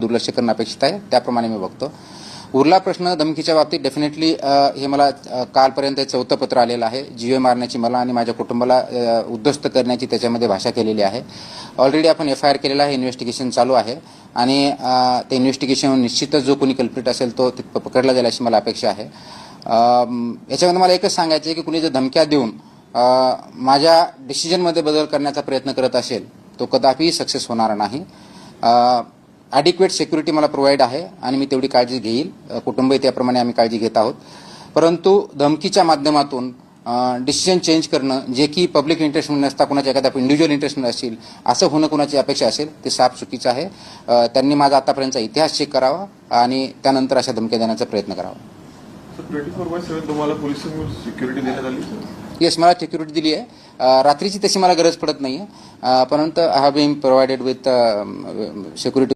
दुर्लक्ष करणं अपेक्षित आहे, त्याप्रमाणे मी बघतो. उरला प्रश्न धमकीच्या बाबतीत डेफिनेटली हे मला कालपर्यंत 4थं पत्र आलेलं आहे. जीवे मारण्याची मला आणि माझ्या कुटुंबाला उद्ध्वस्त करण्याची त्याच्यामध्ये भाषा केलेली आहे. ऑलरेडी आपण FIR केलेला आहे, इन्व्हेस्टिगेशन चालू आहे आणि ते इन्व्हेस्टिगेशन निश्चितच जो कोणी कल्प्रिट असेल तो पकडला जाईल अशी मला अपेक्षा आहे. याच्यामध्ये मला एकच सांगायचं आहे की कुणी जर धमक्या देऊन माझ्या डिसिजनमध्ये बदल करण्याचा प्रयत्न करत असेल तो कदापि सक्सेस होणार नाही. ॲडिक्वेट सिक्युरिटी मला प्रोव्हाइड आहे आणि मी तेवढी काळजी घेईल. कुटुंबही त्याप्रमाणे आम्ही काळजी घेत आहोत. परंतु धमकीच्या माध्यमातून डिसिजन चेंज करणं, जे की पब्लिक इंटरेस्टमध्ये नसता कुणाच्या एखाद्या इंडिव्हिज्युअल इंटरेस्टमध्ये असेल, असं होणं कुणाची अपेक्षा असेल ते साफ चुकीचं आहे. त्यांनी माझा आतापर्यंतचा इतिहास चेक करावा आणि त्यानंतर अशा धमक्या देण्याचा प्रयत्न करावा. 24/7 तुम्हाला पोलिसांकडून सिक्युरिटी देण्यात आली? येस, मला सिक्युरिटी दिली आहे. रात्रीची तशी मला गरज पडत नाही आहे, परंतु I have been provided with security.